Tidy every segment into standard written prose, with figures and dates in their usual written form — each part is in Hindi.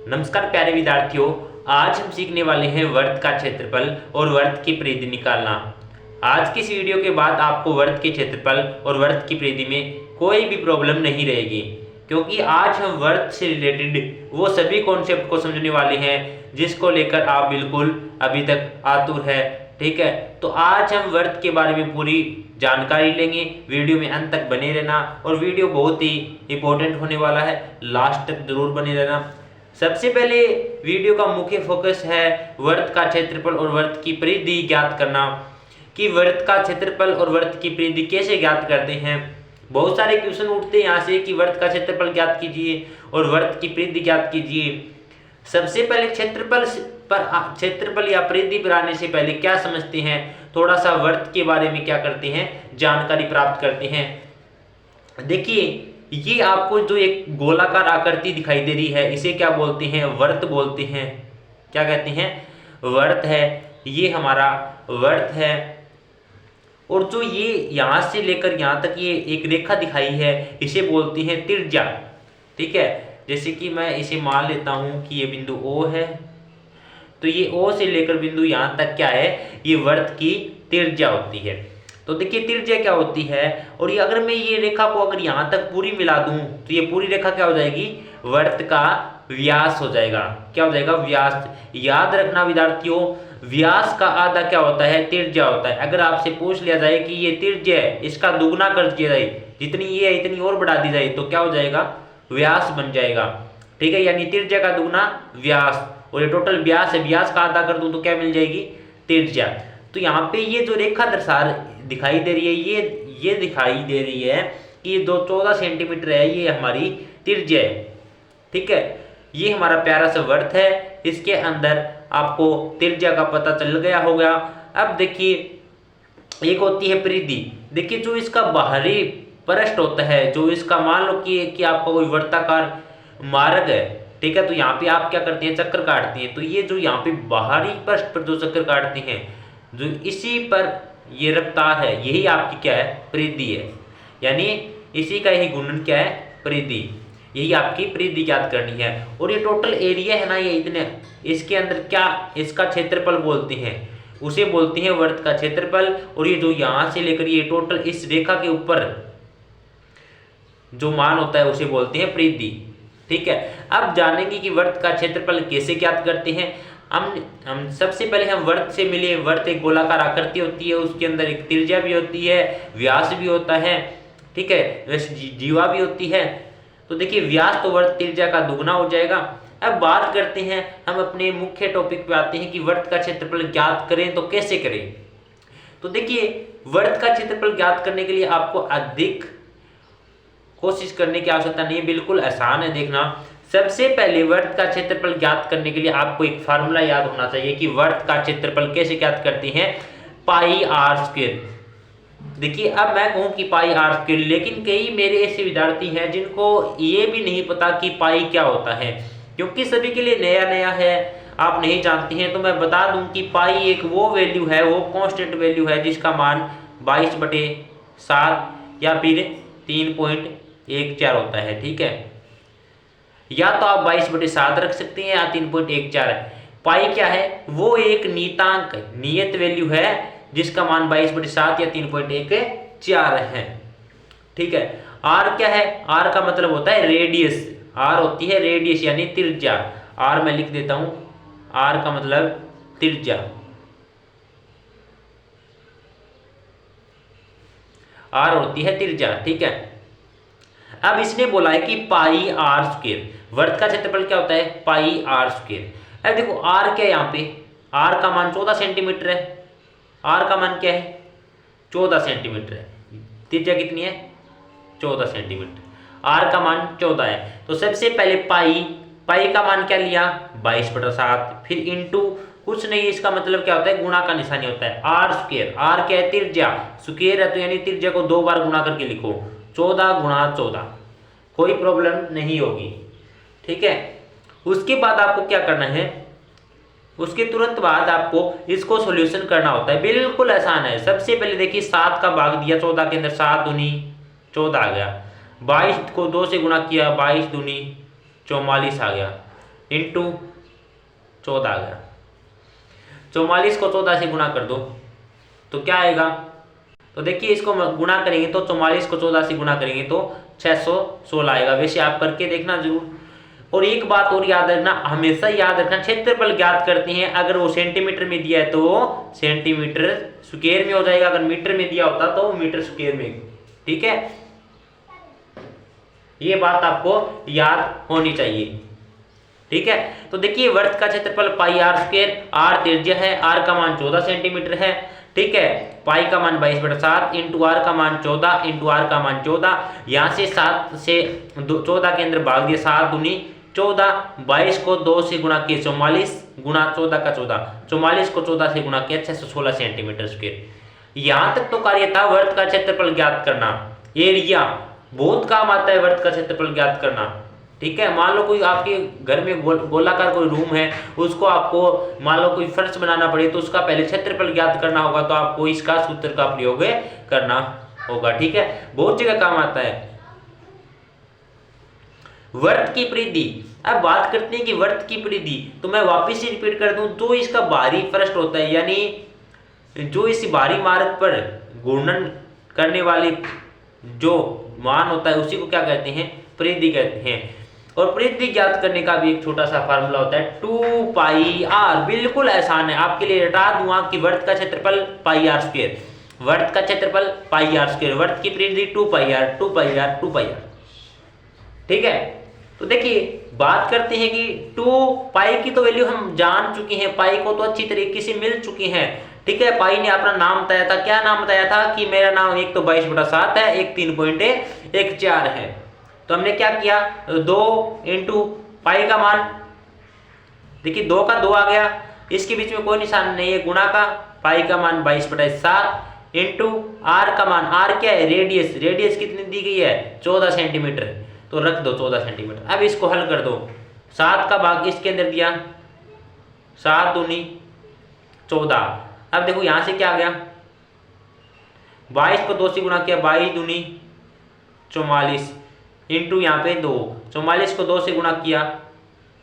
नमस्कार प्यारे विद्यार्थियों, आज हम सीखने वाले हैं वर्त का क्षेत्रफल और वर्त की परिधि निकालना। आज की इस वीडियो के बाद आपको वर्त के क्षेत्रफल और वर्त की परिधि में कोई भी प्रॉब्लम नहीं रहेगी, क्योंकि आज हम वर्त से रिलेटेड वो सभी कॉन्सेप्ट को समझने वाले हैं जिसको लेकर आप बिल्कुल अभी तक आतुर है। ठीक है, तो आज हम वर्त के बारे में पूरी जानकारी लेंगे। वीडियो में अंत तक बने रहना और वीडियो बहुत ही इंपॉर्टेंट होने वाला है, लास्ट तक जरूर बने रहना। सबसे पहले वीडियो का मुख्य फोकस है वर्त का क्षेत्रफल और वर्त की परिधि ज्ञात करना, कि वर्त का क्षेत्रफल और वर्त की परिधि कैसे ज्ञात करते हैं। बहुत सारे क्वेश्चन उठते हैं यहाँ से कि वर्त का क्षेत्रफल ज्ञात कीजिए और वर्त की परिधि ज्ञात कीजिए। सबसे पहले क्षेत्रफल या परिधि पर आने से पहले क्या समझते हैं, थोड़ा सा वर्त के बारे में क्या करते हैं, जानकारी प्राप्त करते हैं। देखिए, ये आपको जो एक गोलाकार आकृति दिखाई दे रही है, इसे क्या बोलते हैं, वर्त बोलते हैं। क्या कहते हैं, वर्त है। ये हमारा वर्त है। और जो ये यहां से लेकर यहां तक ये एक रेखा दिखाई है, इसे बोलते हैं त्रिज्या। ठीक है, जैसे कि मैं इसे मान लेता हूं कि ये बिंदु O है, तो ये O से लेकर बिंदु यहां तक क्या है, ये वर्त की त्रिज्या होती है। तो देखिए त्रिज्या क्या होती है, और ये अगर मैं ये रेखा को अगर यहाँ तक पूरी मिला दूं तो ये पूरी रेखा क्या हो जाएगी, वर्त का व्यास हो जाएगा। क्या हो जाएगा, व्यास। याद रखना विद्यार्थियों, व्यास का आधा क्या होता है, त्रिज्या होता है। अगर आपसे पूछ लिया जाए कि ये त्रिज्या है, इसका दुगना कर दिया जाए, जितनी ये है इतनी और बढ़ा दी जाए, तो क्या हो जाएगा, व्यास बन जाएगा। ठीक है, यानी त्रिज्या का दुगना व्यास, और ये टोटल व्यास है, व्यास का आधा कर दूं तो क्या मिल जाएगी, त्रिज्या। तो यहाँ पे ये जो रेखा दिखाई दे रही है, ये दिखाई दे रही है कि ये 14 सेंटीमीटर है, ये हमारी त्रिज्या है। ठीक है, ये हमारा प्यारा सा वर्त है, इसके अंदर आपको त्रिज्या का पता चल गया होगा। अब देखिए, एक होती है परिधि। देखिए, जो इसका बाहरी पृष्ठ होता है, जो इसका मान लो कि आपका कोई वर्ताकार मार्ग है, ठीक है, तो यहाँ पे आप क्या करते हैं, चक्कर काटते हैं। तो ये जो यहाँ पे बाहरी पृष्ठ पर जो चक्कर काटते हैं, जो इसी पर ये रफ्तार है, यही आपकी क्या है, परिधि है। यानी इसी का यही गुणन क्या है, परिधि। यही आपकी परिधि ज्ञात करनी है। और ये टोटल एरिया है ना, ये इतने, इसके अंदर क्या, इसका क्षेत्रफल बोलते हैं, उसे बोलते हैं वर्त का क्षेत्रफल। और ये जो यहां से लेकर ये टोटल इस रेखा के ऊपर जो मान होता है, उसे बोलते हैं परिधि। ठीक है, अब जानेंगे कि वर्त का क्षेत्रफल कैसे ज्ञात करते हैं। हम सबसे पहले हम वर्त से मिले। वर्त एक गोलाकार आकृति होती है, उसके अंदर एक त्रिज्या भी होती है, व्यास भी होता है। ठीक है, वैसे जीवा भी होती है। तो देखिए, व्यास तो वर्त त्रिज्या का दुगना हो जाएगा। अब बात करते हैं, हम अपने मुख्य टॉपिक पे आते हैं कि वर्त का क्षेत्रफल ज्ञात करें तो कैसे करें। तो देखिए, वर्त का क्षेत्रफल ज्ञात करने के लिए आपको अधिक कोशिश करने की आवश्यकता नहीं है, बिल्कुल आसान है। देखना, सबसे पहले वर्त का क्षेत्रफल ज्ञात करने के लिए आपको एक फार्मूला याद होना चाहिए कि वर्त का क्षेत्रफल कैसे ज्ञात करते हैं, पाई आर स्क्वायर। देखिए, अब मैं कहूं कि पाई आर स्क्वायर, लेकिन कई मेरे ऐसे विद्यार्थी हैं जिनको ये भी नहीं पता कि पाई क्या होता है, क्योंकि सभी के लिए नया नया है, आप नहीं जानते हैं। तो मैं बता दूं कि पाई एक वो वैल्यू है, वो कांस्टेंट वैल्यू है जिसका मान 22/7 या फिर 3.14 होता है। ठीक है, या तो आप 22/7 रख सकते हैं या 3.14 है। पाई क्या है, वो एक नियतांक, नियत वैल्यू है जिसका मान 22/7 या 3.14 है। ठीक है, आर क्या है, आर का मतलब होता है रेडियस। आर होती है रेडियस यानी त्रिज्या। आर मैं लिख देता हूं, आर का मतलब त्रिज्या। आर होती है त्रिज्या। ठीक है, अब इसने बोला है कि पाई आर स्क्वायर, वर्त का क्षेत्रफल क्या होता है, पाई आर स्क्वायर। अब देखो, आर क्या है, यहाँ पे आर का मान 14 सेंटीमीटर है। आर का मान क्या है, 14 सेंटीमीटर है। त्रिज्या कितनी है, 14 सेंटीमीटर। आर का मान 14 है। तो सबसे पहले पाई का मान क्या लिया, 22/7, फिर इंटू कुछ नहीं, इसका मतलब क्या होता है, गुणा का निशानी होता है, आर स्क्वायर। आर क्या है, त्रिज्या, स्क्वायर है तो यानी त्रिज्या को 2 बार गुणा करके लिखो, 14 × 14, कोई प्रॉब्लम नहीं होगी। ठीक है, उसके बाद आपको क्या करना है, उसके तुरंत बाद आपको इसको सॉल्यूशन करना होता है। बिल्कुल आसान है। सबसे पहले देखिए, 7 का भाग दिया 14 के अंदर, 7 दूनी 14 आ गया। 22 को 2 से गुणा किया, 22 दूनी 44 आ गया। इंटू 14 आ गया। 44 को 14 से गुणा कर दो तो क्या आएगा, तो देखिए इसको गुणा करेंगे तो 44 को 14 से गुणा करेंगे तो 616 आएगा। वैसे आप करके देखना जरूर। और एक बात और याद रखना, हमेशा याद रखना, क्षेत्रफल ज्ञात करते हैं अगर वो सेंटीमीटर में दिया है तो वो सेंटीमीटर स्क्वायर में हो जाएगा, अगर मीटर में दिया होता तो वो मीटर स्क्वायर में। ठीक है, ये बात आपको याद होनी चाहिए। ठीक है, तो देखिए वर्त का क्षेत्रफल पाई आर स्क्वायर, आर त्रिज्या है, आर का मान 14 सेंटीमीटर है। ठीक है, पाई का मान 22/7 इंटू आर का मान 14 इंटू आर का मान 14। यहाँ से 7 से 14 के अंदर भाग दिया, 7 दूनी 14, 22 को 2 से गुणा किया 44 गुणा 14 का 14, 44 को 14 से गुणा किया 616 सेंटीमीटर स्क्वायर। यहाँ तक तो कार्य था वर्त का क्षेत्रफल ज्ञात करना। एरिया बहुत काम आता है वर्त का क्षेत्रफल ज्ञात करना। ठीक है, मान लो कोई आपके घर में गोलाकार कोई रूम है, उसको आपको मान लो कोई फर्श बनाना पड़े तो उसका पहले क्षेत्रफल ज्ञात करना होगा, तो आपको इसका सूत्र का प्रयोग करना होगा। ठीक है, बहुत जगह काम आता है। वर्त की परिधि, अब बात करते हैं कि वर्त की परिधि, तो मैं वापस से रिपीट कर दूं, जो इसका बाहरी पृष्ठ होता है यानी जो इस बाहरी मार्ग पर घूर्णन करने वाले जो मान होता है उसी को क्या कहते हैं, परिधि कहते हैं। और परिधि ज्ञात करने का भी एक छोटा सा फार्मूला होता है 2 पाई आर। बिल्कुल आसान है, आपके लिए रटा दूंगा कि वर्त का क्षेत्रफल पाई आर स्क्वायर, वर्त का क्षेत्रफल पाई आर स्क्वायर, वर्त की परिधि 2 pi R, 2 pi R, 2 pi R. ठीक है, तो देखिए बात करते हैं कि 2 पाई की तो वैल्यू हम जान चुके हैं, पाई को तो अच्छी तरीके से मिल चुके हैं। ठीक है, पाई ने अपना नाम बताया था, क्या नाम बताया था कि मेरा नाम एक तो 22/7 है, एक 3.14 है। तो हमने क्या किया, 2 इंटू पाई का मान, देखिए 2 का 2 आ गया, इसके बीच में कोई निशान नहीं है, गुणा का पाई का मान 22/7 इंटू आर का मान, आर क्या है, रेडियस, रेडियस कितनी दी गई है 14 सेंटीमीटर, तो रख दो 14 सेंटीमीटर। अब इसको हल कर दो, 7 का भाग इसके अंदर दिया, 7 दूनी 14। अब देखो यहां से क्या आ गया, 22 को 2 से गुणा किया, 22 दूनी 44 इंटू यहाँ पे 2, 44 को 2 से गुणा किया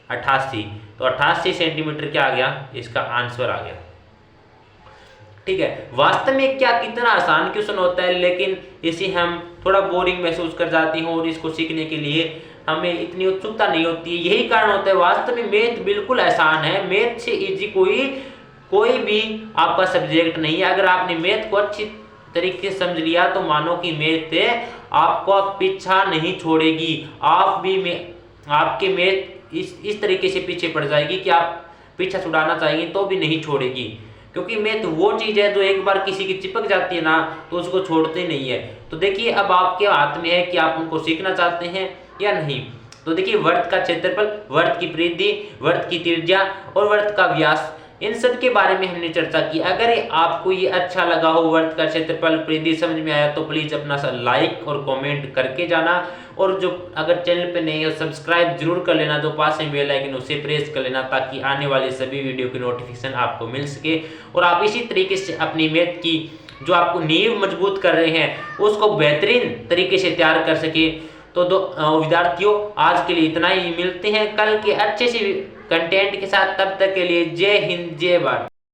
88, तो 88 सेंटीमीटर क्या आ गया, इसका आंसर आ गया। ठीक है, वास्तव में क्या कितना आसान क्वेश्चन होता है, लेकिन इसे हम थोड़ा बोरिंग महसूस कर जाते हैं और इसको सीखने के लिए हमें इतनी उत्सुकता नहीं होती है। यही कारण होता है, वास्तव में मैथ बिल्कुल आसान है, मैथ से इजी कोई भी आपका सब्जेक्ट नहीं है। अगर आपने मैथ को अच्छी तरीके से समझ लिया तो मानो कि मैथ आपको पीछा नहीं छोड़ेगी, आप भी आपके मैथ इस तरीके से पीछे पड़ जाएगी कि आप पीछा छुड़ाना चाहेंगे तो भी नहीं छोड़ेगी, क्योंकि मैथ वो चीज है जो एक बार किसी की चिपक जाती है ना तो उसको छोड़ते नहीं है। तो देखिए अब आपके हाथ में है कि आप उनको सीखना चाहते हैं या नहीं। तो देखिए वर्त का क्षेत्रफल, वर्त की परिधि, वर्त की त्रिज्या और वर्त का व्यास, इन सब के बारे में हमने चर्चा की। अगर आपको ये अच्छा लगा हो, वर्त का क्षेत्रफल परिधि समझ में आया, तो प्लीज अपना सा लाइक और कमेंट करके जाना। और जो अगर चैनल पे नहीं हो सब्सक्राइब जरूर कर लेना, जो पास में बेल आइकन उसे प्रेस कर लेना, ताकि आने वाले सभी वीडियो की नोटिफिकेशन आपको मिल सके और आप इसी तरीके से अपनी मैथ की जो आपको नींव मजबूत कर रहे हैं उसको बेहतरीन तरीके से तैयार कर सके। तो विद्यार्थियों आज के लिए इतना ही, मिलते हैं कल के अच्छे से कंटेंट के साथ, तब तक के लिए जय हिंद जय भारत।